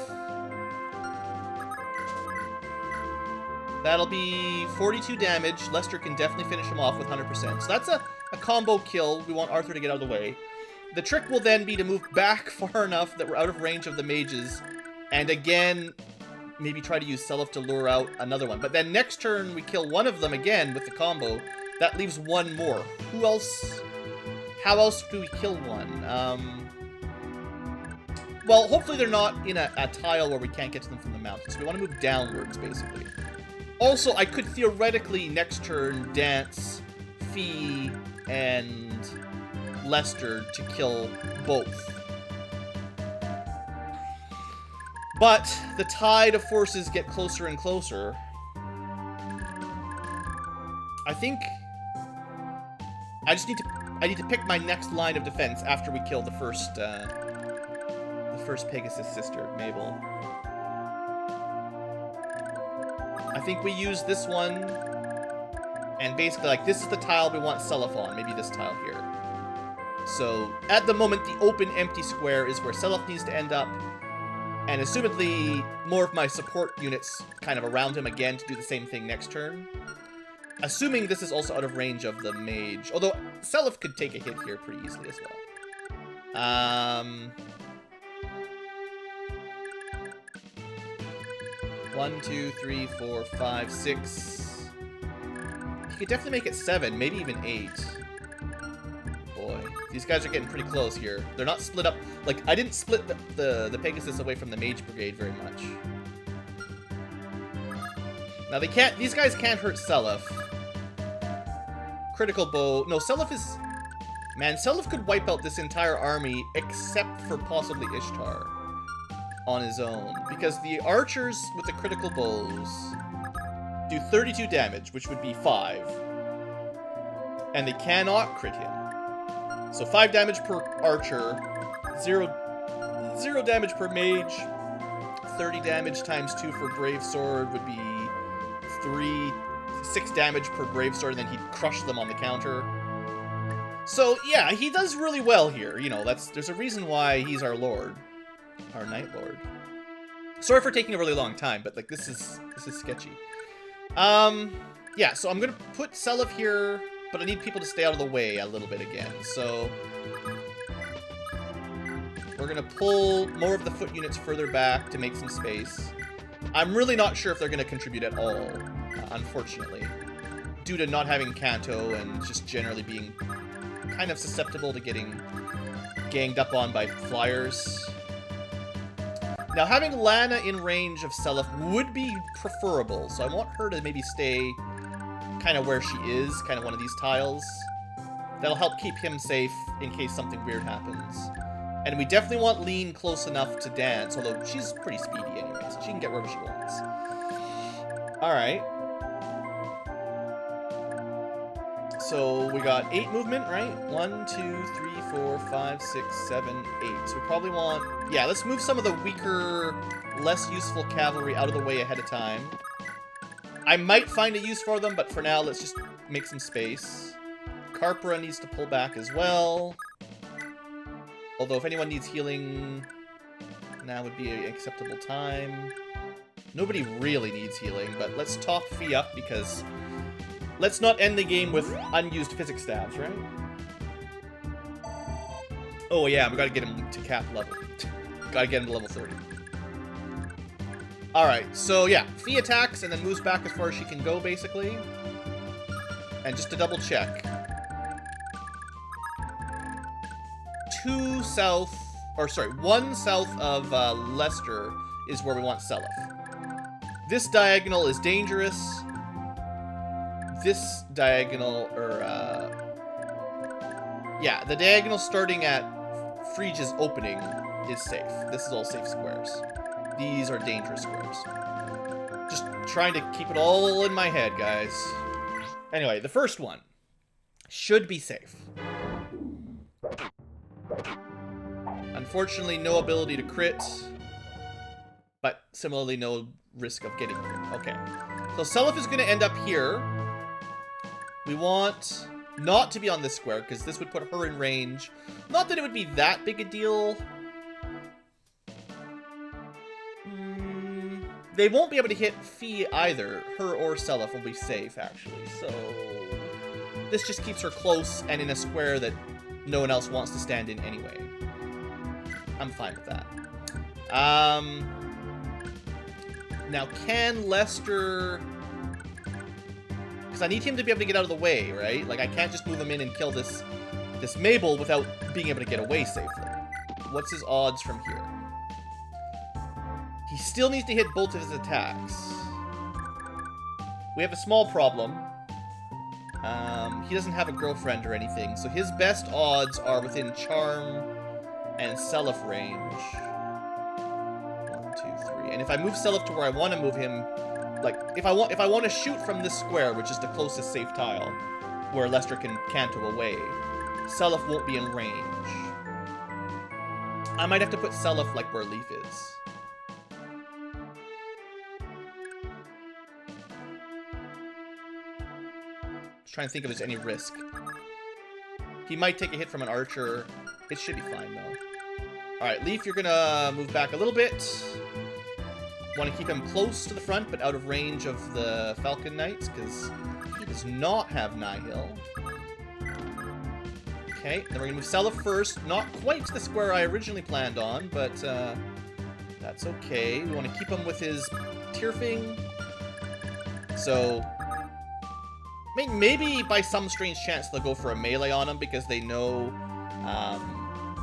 [SPEAKER 1] That'll be 42 damage. Lester can definitely finish him off with 100%. So that's a combo kill. We want Arthur to get out of the way. The trick will then be to move back far enough that we're out of range of the mages. And again, maybe try to use Seliph to lure out another one. But then next turn, we kill one of them again with the combo. That leaves 1 more. Who else? How else do we kill one? Well, hopefully they're not in a tile where we can't get to them from the mountain. So we want to move downwards, basically. Also, I could theoretically next turn dance, Fee, and Lester to kill both. But the tide of forces get closer and closer. I think I need to pick my next line of defense after we kill the first Pegasus sister, Mabel. I think we use this one, and basically, like, this is the tile we want Seliph on. Maybe this tile here. So, at the moment, the open, empty square is where Seliph needs to end up, and assumedly, more of my support units kind of around him again to do the same thing next turn. Assuming this is also out of range of the mage, although Seliph could take a hit here pretty easily as well. 1, 2, 3, 4, 5, 6. He could definitely make it 7, maybe even 8. Boy, these guys are getting pretty close here. They're not split up. Like, I didn't split the Pegasus away from the Mage Brigade very much. Now they can't. These guys can't hurt Seliph. Critical bow. No, Seliph is. Man, Seliph could wipe out this entire army except for possibly Ishtar on his own, because the archers with the critical bows do 32 damage, which would be 5, and they cannot crit him. So 5 damage per archer, 0 damage per mage, 30 damage times 2 for brave sword would be 6 damage per brave sword, and then he'd crush them on the counter. So yeah, he does really well here. You know, there's a reason why he's our lord. Our Night Lord. Sorry for taking a really long time, but like this is sketchy. Yeah, so I'm gonna put Seliph here, but I need people to stay out of the way a little bit again. So we're gonna pull more of the foot units further back to make some space. I'm really not sure if they're gonna contribute at all, unfortunately, due to not having Kanto and just generally being kind of susceptible to getting ganged up on by Fliers. Now, having Lana in range of Seliph would be preferable, so I want her to maybe stay kind of where she is, kind of one of these tiles. That'll help keep him safe in case something weird happens. And we definitely want Lean close enough to dance, although she's pretty speedy anyway, so she can get wherever she wants. Alright. So we got 8 movement, right? 1, 2, 3, 4, 5, 6, 7, 8. So we probably want... Yeah, let's move some of the weaker, less useful cavalry out of the way ahead of time. I might find a use for them, but for now, let's just make some space. Carpra needs to pull back as well. Although if anyone needs healing, now would be an acceptable time. Nobody really needs healing, but let's top Fee up because... Let's not end the game with unused physics stabs, right? Oh yeah, we gotta get him to cap level. Gotta get him to level 30. Alright, so yeah, Fee attacks and then moves back as far as she can go, basically. And just to double check. 1 south of Lester is where we want Seliph. This diagonal is dangerous. This diagonal, yeah, the diagonal starting at Phrygia's opening is safe. This is all safe squares. These are dangerous squares. Just trying to keep it all in my head, guys. Anyway, the first one should be safe. Unfortunately, no ability to crit, but similarly, no risk of getting crit. Okay, so Seliph is going to end up here. We want not to be on this square, because this would put her in range. Not that it would be that big a deal. They won't be able to hit Fee either. Her or Seliph will be safe, actually. So this just keeps her close and in a square that no one else wants to stand in anyway. I'm fine with that. Now, can Lester... Because I need him to be able to get out of the way, right? Like, I can't just move him in and kill this Mabel without being able to get away safely. What's his odds from here? He still needs to hit both of his attacks. We have a small problem. He doesn't have a girlfriend or anything, so his best odds are within charm and Seliph range. 1, 2, 3. And if I move Seliph to where I want to move him, like if I want to shoot from this square, which is the closest safe tile, where Lester can canto away, Seliph won't be in range. I might have to put Seliph like where Leaf is. Just trying to think if there's any risk. He might take a hit from an archer. It should be fine though. Alright, Leaf, you're gonna move back a little bit. Want to keep him close to the front, but out of range of the Falcon Knights, because he does not have Nihil. Okay, then we're gonna move Seliph first. Not quite to the square I originally planned on, but that's okay. We want to keep him with his Tyrfing. So maybe by some strange chance they'll go for a melee on him because they know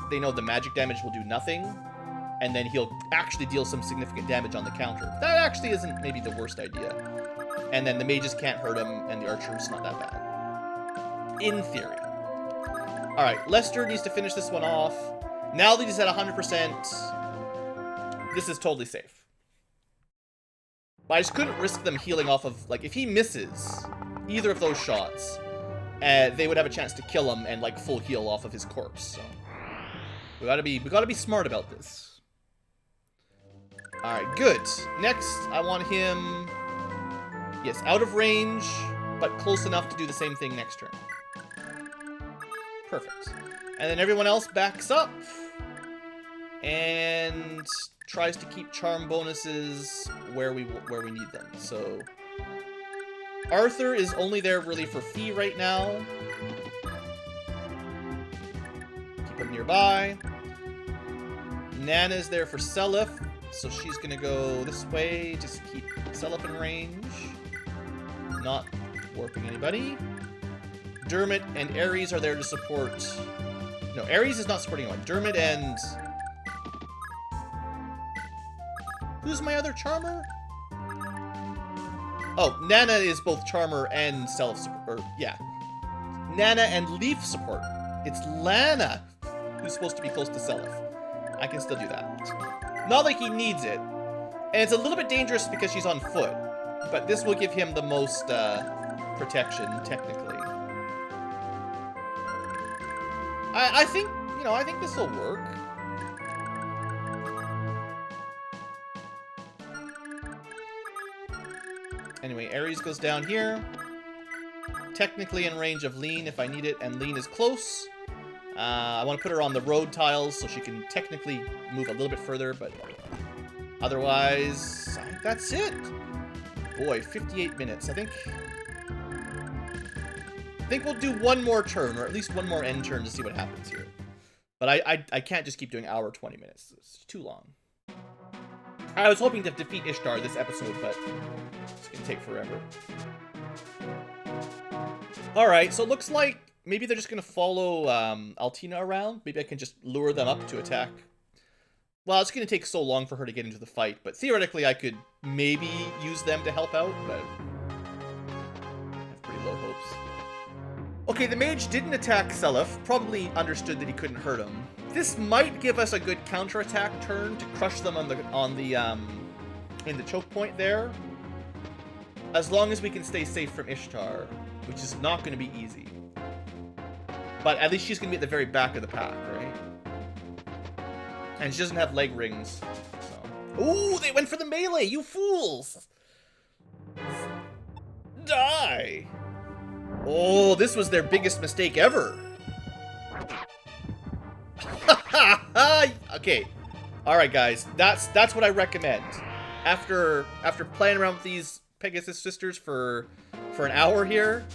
[SPEAKER 1] the magic damage will do nothing, and then he'll actually deal some significant damage on the counter. That actually isn't maybe the worst idea. And then the mages can't hurt him, and the archer's not that bad. In theory. Alright, Lester needs to finish this one off. Now that he's at 100%, this is totally safe. But I just couldn't risk them healing off of, like, if he misses either of those shots, they would have a chance to kill him and, like, full heal off of his corpse, so. We gotta be smart about this. Alright, good. Next, I want him, yes, out of range, but close enough to do the same thing next turn. Perfect. And then everyone else backs up and tries to keep charm bonuses where we need them. So Arthur is only there really for Fee right now. Keep him nearby. Nana's there for Seliph, so she's gonna go this way, just keep Seliph in range. Not warping anybody. Dermot and Ares are there to support... No, Ares is not supporting anyone. Dermot and... Who's my other charmer? Oh, Nana is both charmer and support. Yeah. Nana and Leaf support. It's Lana who's supposed to be close to Seliph. I can still do that. Not like he needs it. And it's a little bit dangerous because she's on foot. But this will give him the most protection, technically. I think, you know, I think this will work. Anyway, Ares goes down here. Technically in range of Lean if I need it, and Lean is close. I want to put her on the road tiles so she can technically move a little bit further, but otherwise, I think that's it. Boy, 58 minutes. I think we'll do one more turn, or at least one more end turn to see what happens here. But I can't just keep doing hour 20 minutes. It's too long. I was hoping to defeat Ishtar this episode, but it's going to take forever. Alright, so it looks like maybe they're just going to follow Altina around. Maybe I can just lure them up to attack. Well, it's going to take so long for her to get into the fight, but theoretically I could maybe use them to help out, but I have pretty low hopes. Okay, the mage didn't attack Seliph, probably understood that he couldn't hurt him. This might give us a good counterattack turn to crush them in the choke point there. As long as we can stay safe from Ishtar, which is not going to be easy. But at least she's going to be at the very back of the pack, right? And she doesn't have leg rings, so. Ooh, they went for the melee, you fools! Die! Oh, this was their biggest mistake ever. Okay. Alright, guys. That's what I recommend. After playing around with these Pegasus sisters for an hour here,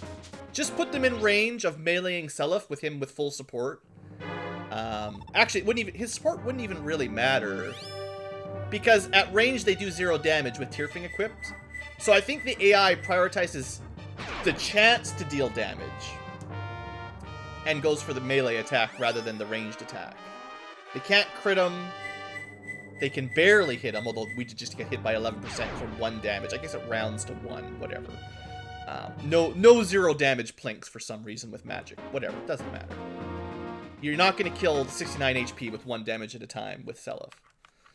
[SPEAKER 1] just put them in range of meleeing Seliph with him with full support. Actually, his support wouldn't even really matter, because at range they do 0 damage with Tyrfing equipped. So I think the AI prioritizes the chance to deal damage and goes for the melee attack rather than the ranged attack. They can't crit him. They can barely hit him, although we just get hit by 11% for 1 damage. I guess it rounds to 1, whatever. No 0 damage plinks for some reason with magic. Whatever, it doesn't matter. You're not going to kill 69 HP with 1 damage at a time with Seliph.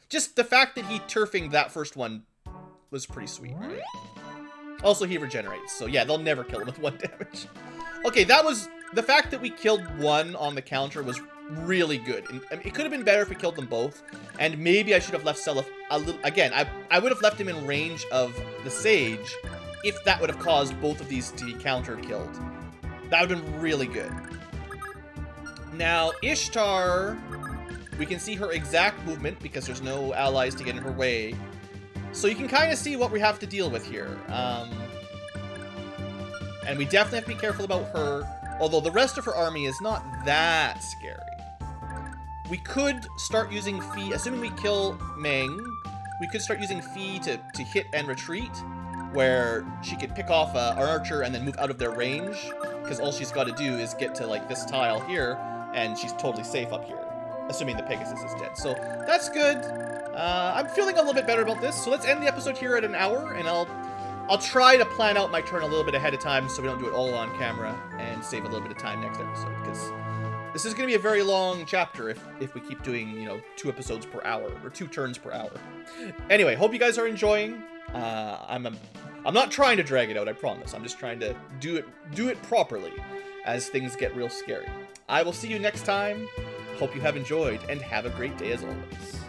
[SPEAKER 1] Just the fact that he turfing that first one was pretty sweet, right? Also, he regenerates, so yeah, they'll never kill him with 1 damage. Okay, that was... The fact that we killed 1 on the counter was really good. And, I mean, it could have been better if we killed them both. And maybe I should have left Seliph a little... Again, I would have left him in range of the Sage if that would have caused both of these to be counter-killed. That would have been really good. Now, Ishtar... We can see her exact movement because there's no allies to get in her way. So you can kind of see what we have to deal with here. And we definitely have to be careful about her. Although the rest of her army is not that scary. We could start using Fee, assuming we kill Meng, we could start using Fee to hit and retreat, where she could pick off an archer and then move out of their range, because all she's got to do is get to like this tile here, and she's totally safe up here, assuming the Pegasus is dead. So that's good. I'm feeling a little bit better about this, so let's end the episode here at an hour, and I'll try to plan out my turn a little bit ahead of time so we don't do it all on camera and save a little bit of time next episode, because this is going to be a very long chapter if we keep doing, you know, 2 episodes per hour, or 2 turns per hour. Anyway, hope you guys are enjoying. I'm not trying to drag it out, I promise. I'm just trying to do it properly as things get real scary. I will see you next time. Hope you have enjoyed, and have a great day as always.